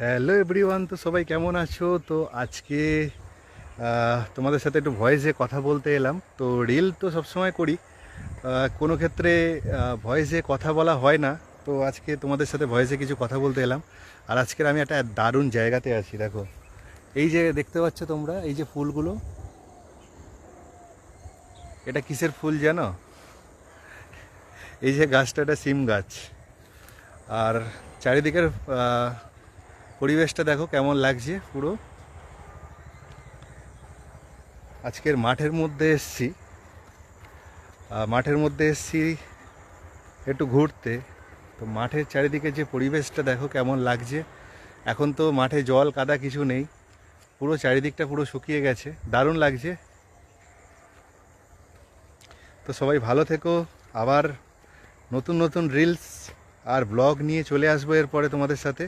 Hello everyone, তো সবাই কেমন আছো? তো আজকে তোমাদের সাথে একটু ভয়েসে কথা বলতে এলাম। তো রিল তো সবসময় করি, কোনো ক্ষেত্রে ভয়েসে কথা বলা হয় না। তো আজকে তোমাদের সাথে ভয়েসে কিছু কথা বলতে এলাম। আর আজকের আমি একটা দারুণ জায়গাতে আছি, দেখো। এই যে দেখতে পাচ্ছ তোমরা, এই যে ফুলগুলো, এটা কিসের ফুল জানো? এই যে গাছটা, এটা সিম গাছ। আর চারিদিকের পরিবেশটা দেখো কেমন লাগছে পুরো। আজকের মাঠের মধ্যে এসছি একটু ঘুরতে। তো মাঠের চারিদিকে যে পরিবেশটা দেখো কেমন লাগছে। এখন তো মাঠে জল কাদা কিছু নেই, পুরো চারিদিকটা পুরো শুকিয়ে গেছে, দারুণ লাগছে। তো সবাই ভালো থেকো। আবার নতুন নতুন রিলস আর ব্লগ নিয়ে চলে আসবো এরপরে তোমাদের সাথে।